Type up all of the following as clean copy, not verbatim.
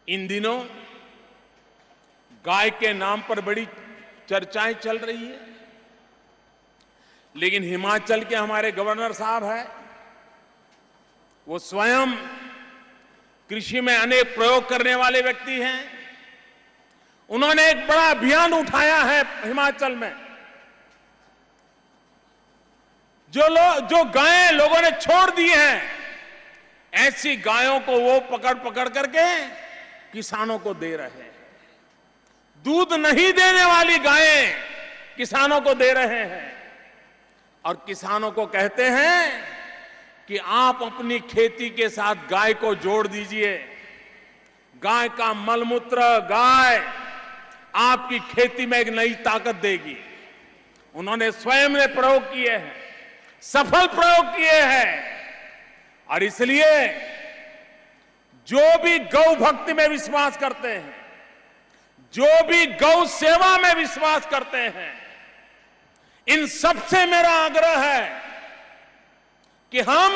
इन दिनों गाय के नाम पर बड़ी चर्चाएं चल रही है, लेकिन हिमाचल के हमारे गवर्नर साहब हैं, वो स्वयं कृषि में अनेक प्रयोग करने वाले व्यक्ति हैं। उन्होंने एक बड़ा अभियान उठाया है हिमाचल में। जो गायें लोगों ने छोड़ दी हैं, ऐसी गायों को वो पकड़ पकड़ करके किसानों को दे रहे हैं। दूध नहीं देने वाली गायें किसानों को दे रहे हैं और किसानों को कहते हैं कि आप अपनी खेती के साथ गाय को जोड़ दीजिए। गाय का मलमूत्र, गाय आपकी खेती में एक नई ताकत देगी। उन्होंने स्वयं ने प्रयोग किए हैं, सफल प्रयोग किए हैं। और इसलिए जो भी गौ भक्ति में विश्वास करते हैं, जो भी गौ सेवा में विश्वास करते हैं, इन सबसे मेरा आग्रह है कि हम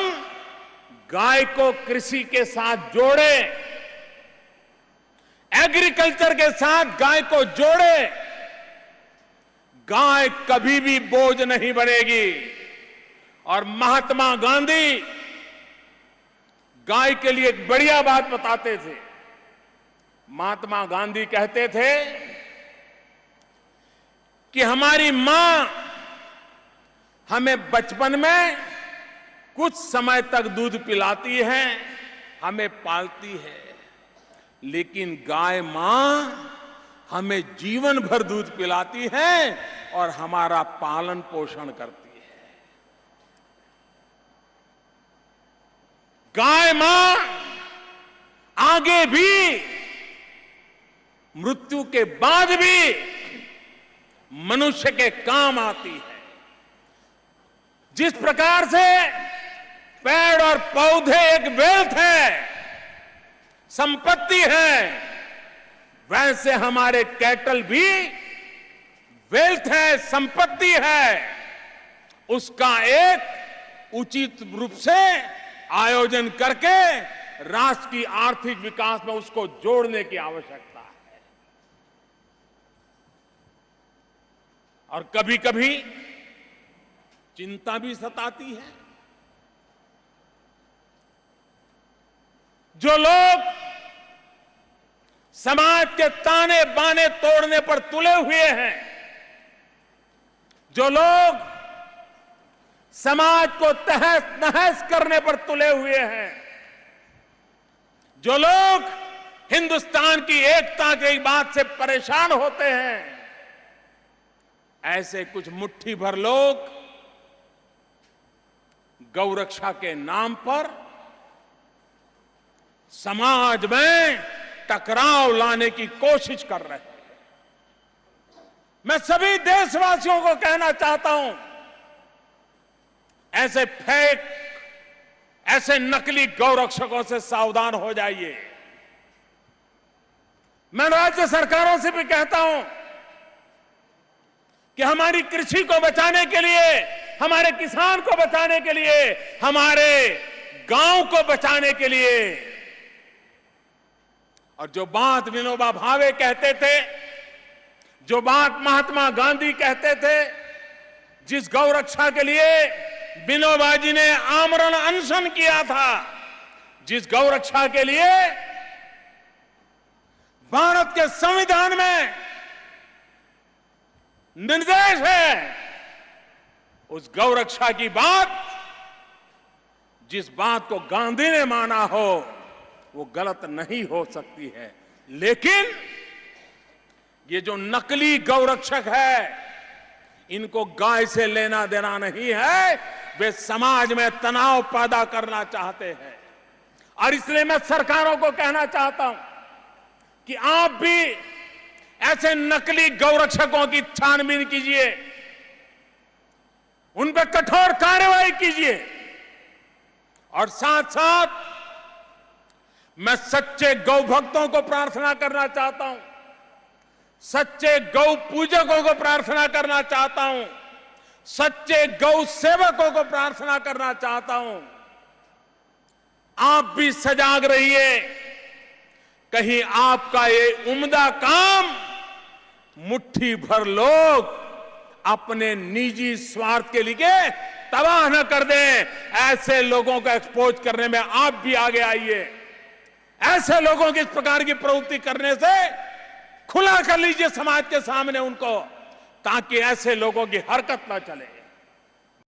गाय को कृषि के साथ जोड़ें, एग्रीकल्चर के साथ गाय को जोड़ें। गाय कभी भी बोझ नहीं बनेगी। और महात्मा गांधी गाय के लिए एक बढ़िया बात बताते थे। महात्मा गांधी कहते थे कि हमारी मां हमें बचपन में कुछ समय तक दूध पिलाती है, हमें पालती है, लेकिन गाय मां हमें जीवन भर दूध पिलाती है और हमारा पालन पोषण करती है। गाय मां आगे भी, मृत्यु के बाद भी मनुष्य के काम आती है। जिस प्रकार से पेड़ और पौधे एक वेल्थ है, संपत्ति है, वैसे हमारे कैटल भी वेल्थ है, संपत्ति है। उसका एक उचित रूप से आयोजन करके राष्ट्र की आर्थिक विकास में उसको जोड़ने की आवश्यकता है। और कभी कभी चिंता भी सताती है। जो लोग समाज के ताने बाने तोड़ने पर तुले हुए हैं, जो लोग समाज को तहस नहस करने पर तुले हुए हैं, जो लोग हिंदुस्तान की एकता की बात से परेशान होते हैं, ऐसे कुछ मुट्ठी भर लोग गौरक्षा के नाम पर समाज में टकराव लाने की कोशिश कर रहे हैं। मैं सभी देशवासियों को कहना चाहता हूं, ऐसे फेक, ऐसे नकली गौरक्षकों से सावधान हो जाइए। मैं राज्य सरकारों से भी कहता हूं कि हमारी कृषि को बचाने के लिए, हमारे किसान को बचाने के लिए, हमारे गांव को बचाने के लिए, और जो बात विनोबा भावे कहते थे, जो बात महात्मा गांधी कहते थे, जिस गौरक्षा के लिए विनोबा जी ने आमरण अनशन किया था, जिस गौरक्षा के लिए भारत के संविधान में निर्देश है, उस गौरक्षा की बात, जिस बात को गांधी ने माना हो, वो गलत नहीं हो सकती है। लेकिन ये जो नकली गौरक्षक है, इनको गाय से लेना देना नहीं है। वे समाज में तनाव पैदा करना चाहते हैं। और इसलिए मैं सरकारों को कहना चाहता हूं कि आप भी ऐसे नकली गौरक्षकों की छानबीन कीजिए, उन पर कठोर कार्रवाई कीजिए। और साथ साथ मैं सच्चे गौ भक्तों को प्रार्थना करना चाहता हूं, सच्चे गौ पूजकों को प्रार्थना करना चाहता हूं, सच्चे गौ सेवकों को प्रार्थना करना चाहता हूं, आप भी सजाग रहिए। कहीं आपका ये उम्दा काम मुट्ठी भर लोग अपने निजी स्वार्थ के लिए तबाह न कर दें। ऐसे लोगों को एक्सपोज करने में आप भी आगे आइए। ऐसे लोगों की इस प्रकार की प्रवृत्ति करने से खुला कर लीजिए समाज के सामने उनको, ताकि ऐसे लोगों की हरकत न चले।